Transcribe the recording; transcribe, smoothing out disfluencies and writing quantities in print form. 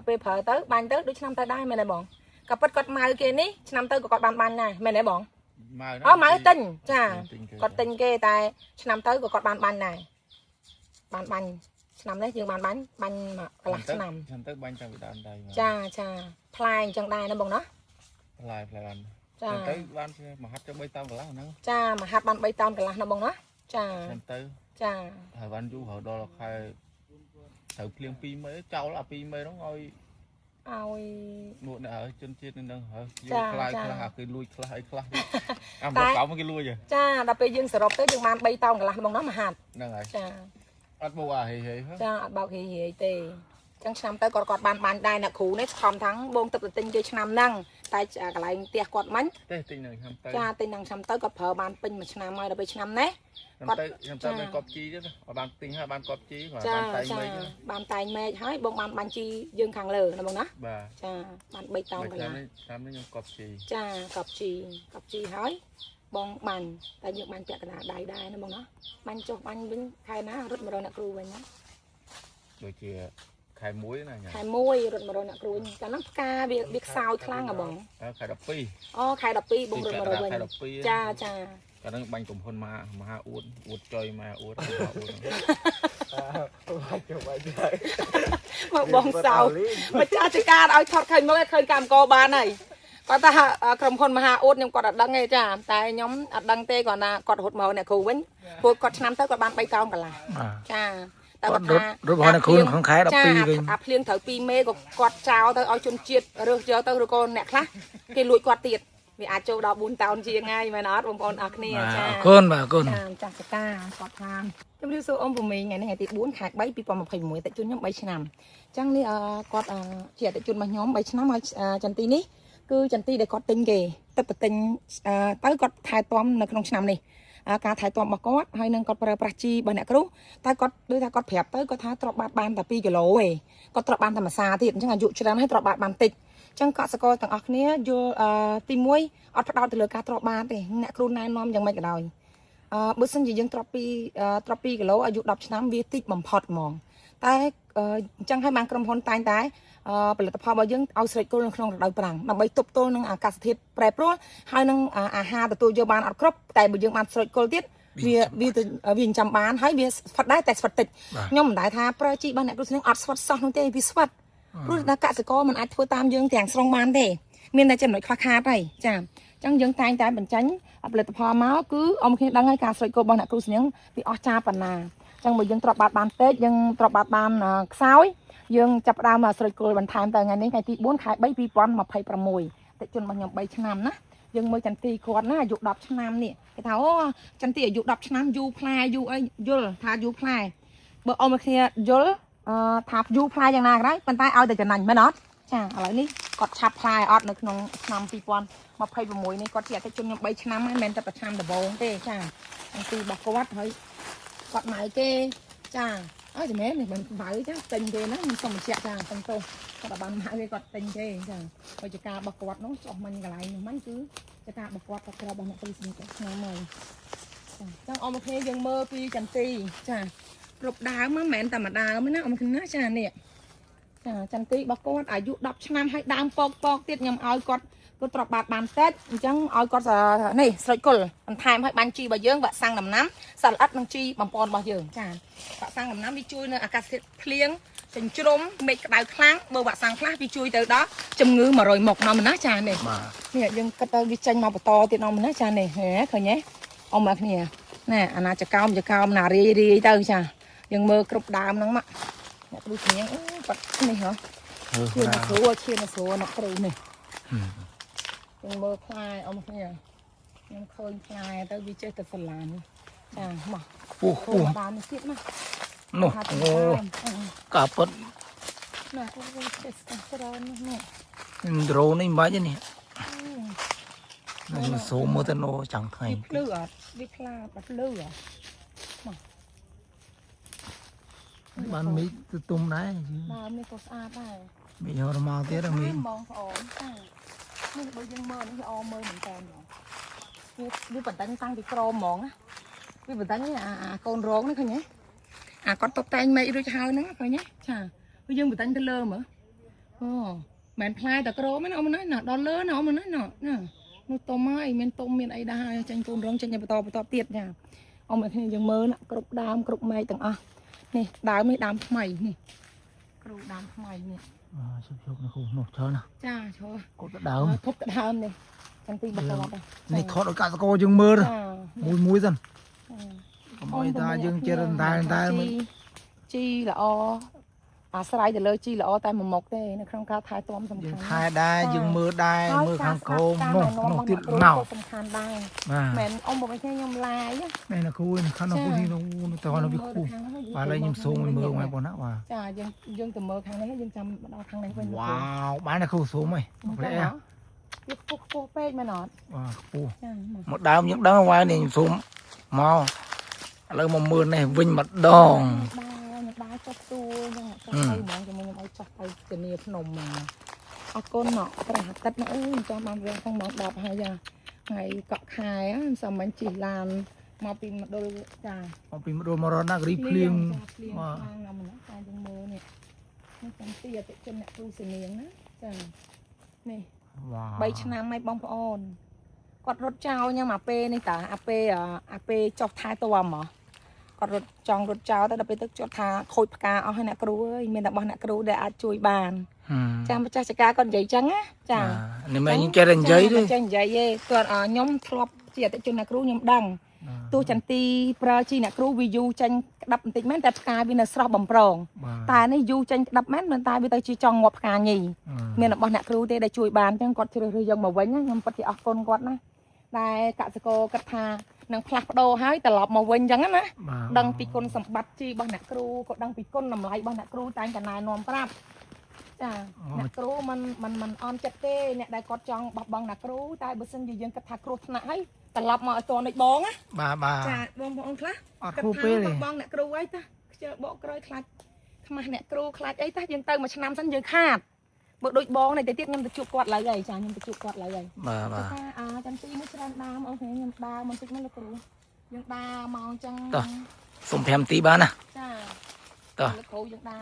ពេលប្រើទៅបាញ់ទៅដូចឆ្នាំទៅដែរមែនទេបងក៏ប៉ិតគាត់ម៉ៅគេនេះឆ្នាំទៅក៏គាត់បានបាញ់ដែរមែនទេបងម៉ៅទិញចាគាត់ទិញគេតែឆ្នាំទៅក៏គាត់បានបាញ់ដែរបានបាញ់ឆ្នាំនេះយើងបានបាញ់កន្លះឆ្នាំទៅបាញ់តាំងពីដើមដែរចាផ្លែអញ្ចឹងដែរណាបងណាផ្លែបានចាទៅបានមហាត់ទៅ3តោនកន្លះហ្នឹងចាមហាត់បាន3តោនកន្លះណាបងណាចាទៅចាហើយបានយូរហើយដល់ខែត្រូវភ្លៀង2មេចោលអា2មេហ្នឹងឲ្យមកនៅជនជាតិនឹងហើយយកខ្លាយខ្លះគេលួចខ្លះអីខ្លះអាមកកោមកគេលួចចាដល់ពេលយើងសរុបទៅយើងបាន3តោនកន្លះបងណាមហាត់ហ្នឹងហើយចាអត់បោកអាហេហេចាអត់បោកហេហេទេចឹងឆ្នាំទៅគាត់បានបាញ់ដែរអ្នកគ្រូនេះខំថាំងបងទឹកទៅទិញគេឆ្នាំហ្នឹងតែកន្លែងផ្ទះគាត់មិញទេទិញនឹងឆ្នាំទៅចាទិញនឹងឆ្នាំទៅគាត់ប្រើបានពេញមួយឆ្នាំហើយដល់ពេលឆ្នាំនេះគាត់ខ្ញុំទៅមានកប់ជីទៀតបានទិញហើយបានកប់ជីគាត់បានតែងមេឃបានតែងមេឃហើយបងបានបាញ់ជីយើងខាងលើណាបងណាបាទចាបាន3តោនកន្លះឆ្នាំនេះខ្ញុំកប់ជីចាកប់ជីហើយបងបាញ់តែយើងបាញ់ពាក់កណ្ដាលដៃដែរណាបងណាបាញ់ចុះបាញ់វិញខែណារត់មករកអ្នកគ្រូវិញណាដូចជាខែ1ណាខែ1រត់មករកអ្នកគ្រូវិញកាលហ្នឹងផ្កាវាខ្សោយខ្លាំងហ៎បងខែ12អូខែ12បងរត់មករកវិញចាកាលហ្នឹងបាញ់កំហ៊ុនមហាអួតចុយមកអួតមកបងសោមកចាស់ចការឲ្យថតឃើញមកឃើញកម្មកបានហើយគាត់ថាក្រុមហ៊ុនមហាអួតខ្ញុំគាត់អត់ដឹងទេចាតែខ្ញុំអត់ដឹងទេគាត់ថាគាត់រត់មកអ្នកគ្រូវិញព្រោះគាត់ឆ្នាំទៅគាត់បាន3តោនកន្លះចាតែគាត់ថារត់មកអ្នកគ្រូក្នុងខែ12វិញអាភ្លៀងត្រូវ2មេក៏គាត់ចោលទៅឲ្យជនជាតិរើសយកទៅឬក៏អ្នកខ្លះគេលួចគាត់ទៀតវាអាចចូលដល់4តោនជាងហើយមែនអត់បងប្អូនអរគ្នាចាអរគុណបាទអរគុណចាស់សកាគាត់ថាជំរាបសួរអ៊ំពមីថ្ងៃនេះថ្ងៃទី4ខែ3 2021តេជូនខ្ញុំ3ឆ្នាំអញ្ចឹងនេះគាត់ជាអតិជនរបស់ខ្ញុំ3ឆ្នាំហើយចន្ទីនេះគឺចន្ទីដែលគាត់ទិញគេទឹកទៅទិញទៅគាត់ថែទាំនៅក្នុងឆ្នាំនេះការថែទាំរបស់គាត់ហើយនឹងគាត់ប្រើប្រាស់ជីរបស់អ្នកគ្រូតែគាត់ដូចថាគាត់ប្រាប់ទៅគាត់ថាទ្របបានតែ2គីឡូឯងគាត់ទ្របបានតែមួយសាទៀតអញ្ចឹងអាយុច្រើនហើយទ្របបានតិចអញ្ចឹងកសិករទាំងអស់គ្នាយល់ទី1អត់ផ្ដោតទៅលើការទ្របបានទេអ្នកគ្រូណែនាំយ៉ាងម៉េចក៏ដោយបើសិនជាយើងទ្រប2គីឡូអាយុ10ឆ្នាំវាតិចបំផុតហ្មងតែអញ្ចឹងហើយបានក្រុមហ៊ុនតែងតែផលិតផលរបស់យើងឲ្យស្រេចគល់នៅក្នុងរដូវប្រាំងដើម្បីទប់ទល់នឹងអាកាសធាតុប្រែប្រួលហើយនឹងអាហារទទួលយកបានអត់គ្រប់តែបើយើងបានស្រេចគល់ទៀតវាចាំបានហើយវាស្វិតដែរតែស្វិតតិចខ្ញុំមិនដែលថាប្រើជីបានអ្នកគ្រូស្នឹងអត់ស្វិតសោះនោះទេវាស្វិតព្រោះថាកសិករមិនអាចធ្វើតាមយើងទាំងស្រុងបានទេមានតែចំណុចខ្វះខាតហើយចាអញ្ចឹងយើងតែងតែបញ្ចេញផលិតផលមកគឺអមគ្នាដឹងហើយការស្រេចគល់របស់អ្នកគ្រូស្នឹងវាអស្ចារ្យប៉ុណ្ណាអញ្ចឹងបើយើងទ្របបានតិចយើងទ្របបានខ្សោយយើងចាប់ផ្ដើមស្រេចគល់បន្ថែមទៅថ្ងៃនេះថ្ងៃទី4ខែ3 2026តិជនរបស់ខ្ញុំ3ឆ្នាំណាយើងមើលចន្ទីគាត់ណាអាយុ10ឆ្នាំនេះគេថាអូចន្ទីអាយុ10ឆ្នាំយូរផ្លែយូរអីយល់ថាយូរផ្លែបើអមគ្នាយល់ថាយូរផ្លែយ៉ាងណាក៏ដោយប៉ុន្តែឲ្យតែចំណាញ់មែនអត់ចាឥឡូវនេះគាត់ឆាប់ផ្លែអត់នៅក្នុងឆ្នាំ2026នេះគាត់ជាអតិថិជនខ្ញុំ3ឆ្នាំហើយមិនមែនតែប្រឆ្នាំដំបូងទេចាចន្ទីរបស់គាត់ហើយគាត់ម៉ៅគេចាអើចាំមែនមិនបើចាទិញគេណាខ្ញុំសុំបញ្ជាក់ចាទាំងទៅគាត់បានម៉ៅគេគាត់ទិញគេចាហើយចការរបស់គាត់នោះចុះមិញកន្លែងនោះមិញគឺចការរបស់គាត់គាត់ក្ររបស់អ្នកគ្រូស្នីគាត់ឆ្នាំហើយចាចឹងអមគ្នាយើងមើលពីចន្ទីចាគ្រប់ដើមមិនមែនតែមួយដើមណាអមគ្នាចានេះចាចន្ទីរបស់គាត់អាយុ10ឆ្នាំហើយដើមពកទៀតខ្ញុំឲ្យគាត់ទ្របបានតិចអញ្ចឹងឲ្យគាត់នេះស្រេចគល់បន្ថែមឲ្យបាញ់ជីរបស់យើងវាក់សាំងដំណាំសត្វល្អិតនិងជីបំពន់របស់យើងចាវាក់សាំងដំណាំវាជួយនៅអាកាសធាតុភ្លៀងចិញ្ច្រុំមេឃក្តៅខ្លាំងបើវាក់សាំងខ្លះវាជួយទៅដល់ជំងឺ100មុខណាចានេះយើងគិតទៅវាចេញមកបន្តទៀតណាចានេះឃើញទេអមមកគ្នាណែអាណាចកោមណារាយទៅចាយើងមើលគ្រប់ដើមហ្នឹងមកអ្នកគ្រូស្ងៀងបាត់នេះហ៎ឈានស្រួលអ្នកគ្រូនេះយើងមើលផ្លែអមគ្នាខ្ញុំឃើញផ្លែទៅវាចេះតែស្រឡាញ់ចាមកពោះបានទៀតណានោះអូកាពិតណាអូចេះស្កាច្រើននេះដ្រូននេះមិនបាច់ទេនេះខ្ញុំសូមមើលទៅណូចាំងថ្ងៃភ្លឺអត់វាខ្លាបាត់ភ្លឺអត់មកបានមីទៅទុំដែរបាទមីក៏ស្អាតដែរមីរមកទៀតមីបងប្អូនចានេះបើយើងមើលនេះល្អមើលមែនតើវាបណ្ដឹងតាំងពីក្រមហ្មងណាវាបណ្ដឹងអាកូនរងនេះឃើញទេអាគាត់តុបតែងមេឃរួចហើយហ្នឹងឃើញទេចាយើងបណ្ដឹងទៅលើមើល แมนพลายแต่กระโไม่เอามันนั่นน่ะดอลเลอร์เนาะมันนั่นน่ะน่ะนู่นโตไม้เมียนต้มเมียนไอ้ได้จังปูนร้องจังยังไปต่อเตียดเนี่ยเอามาแค่ยังเมินอ่ะกรุบดามกรุบไม้ต่างอ่ะนี่ดามไม่ดามใหม่นี่กรุบดามใหม่นี่ chụp nó khổ nổ chơi nè จ้าชัว cột đã đào ทุบกระดามเลยจังตีบักกระวับอ่ะ này thoát ở cả cô dương mưa rồi จ้า mùi mùi dần mọi ta dương chơi đàn tai mới จีละออาสไลด์แต่เลยจีละอแต่หมกเต้ในครั้งการทายตัวมันสำคั dương ญ thai đai dương mưa đai mưa khang khô nổ tiết เน่า nào สำคัญได้ à เหม็นôngบอกไม่ใช่ยมลายอ่ะ này là khu khá nó khu thì nó to nó bị khu và lấy nhầm số mình mưa ngoài bọn nó và จ้ายังแต่เมื่อครั้งนั้นยังจำเอาครั้งไหนเป็น wow bán là khu số mày มันก็ lẽ เนาะยุกปุ๊กปุ๊กเป๊กมาหนอด à khu จ้า một đám những đám ngoài này số mau lấy một mưa này vinh mặt đòn ได้จับตัวยังจับไปมองจะมึงเอาจับไปจะเนียพนมมาเอาก้นเนาะประหัตตัดนะจะมาเรียนต้องมองดอกหายาไงเกาะคายอ่ะสมัยจีลานมาปีนมาโดยจ้า ông pin đồ mà nó ghi เลี้ยง plieng เลี้ยงทางเราเหมือนตายยังมือเนี่ยนี่จำเตี้ยแต่จนเนี่ยครูเสียงนะจ้านี่ wow ใบชนะไม่บ้องพออนกดรถเจ้าเนี่ยมาเป้ในตาอาเป้จอกท้ายตัวหมอกดรถจองรถเจ้าแต่เราไปตึกจอดท้าโคยปากกาเอาให้นักครูเอ้ยมีแต่บ้านนักครูได้อาจช่วยบานจ้าพระเจ้าจักรก่อนใหญ่จังáจ้า นี่มันยังแกเรนเจยด้วย จังใหญ่เย่ตัวย่อมทรอบเจียแต่จนนักครูย่อมดังตัวจันตีปราจีนักครูวิยูจังดับติดแม่แต่ปากกาวินาสระบำปรองตาในยูจังดับแม่เหมือนตายไปตายจีจองงบปากกาหยี่มีแต่บ้านนักครูได้ช่วยบานจังกดที่เรายังมาไว้เนี่ยยังปฏิอักคนกดนะได้กะสโกกระทานังพลักโดให้แต่หลบมาเว้นจังนะดังปีกลสมบัติจีบ้านนักครูก็ดังปีกลนำไหลบ้านนักครูตายกันนายนอมปราบจ้านักครูมันออนจัดเต้เนี่ยได้กดจองบังนักครูตายบุษย์ยังกระทาครูหนักให้แต่หลบมาตัวในบ้องอ่ะ bà จ้าบ้องคละ ở กระ khu ทา pê này บ้องนักครูไว้ตาเจอบอกกระไรคลัดขมานักครูคลัดไอ้ตายังเติมมาชนะสันยังขาดบโดยบ้องในแต่เตี้ยยังจะจุกกอดอะไรจ้ายังจะจุกกอดอะไร bà จันตีไม่ใช่ดามโอเคยังดามันติดมันละครูยังดามองจัง ส่งแพมตีบ้านนะ จ้า ต่อ ละครูยังดา